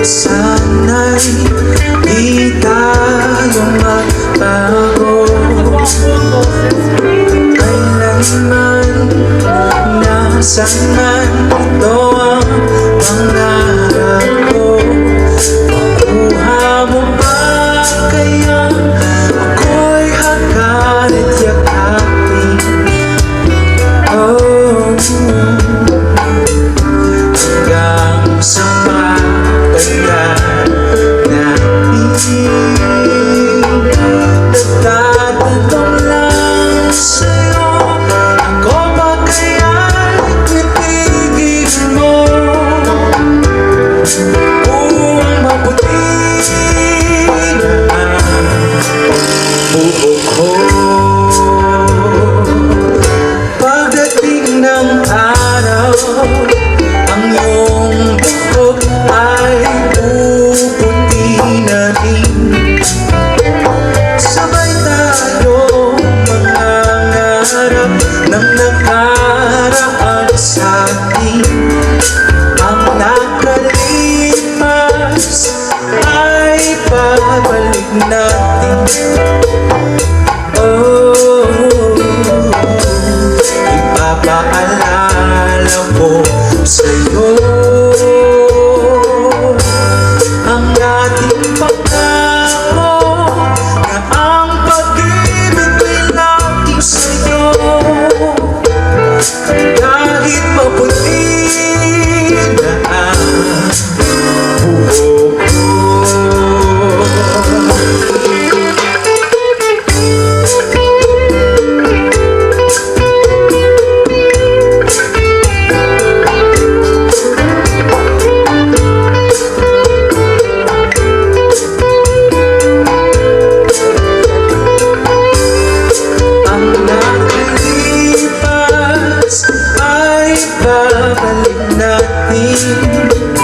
Sana'y di tayo magbago kailanman, nasaan man ito ang pangarap ko. Makuha mo ba kaya ako'y hagad at yakapin? Oh, hanggang sa matagal natin. Nagtatanong lang sa'yo, ako ba kaya'y titigil mo? Kung mabuti na ang buhok ko, pagdating ng araw, ang iyong buhok ay puputi na rin. Sabay tayo mangangarap ng nakaraan sa atin. Ang nakalipas ay babalik natin. Oh, ipapaalala ko sa'yo ang ating pangako na ang pag-ibig ko'y laging sa'yo. Kahit maputi na ang buhok ko. Babalik natin.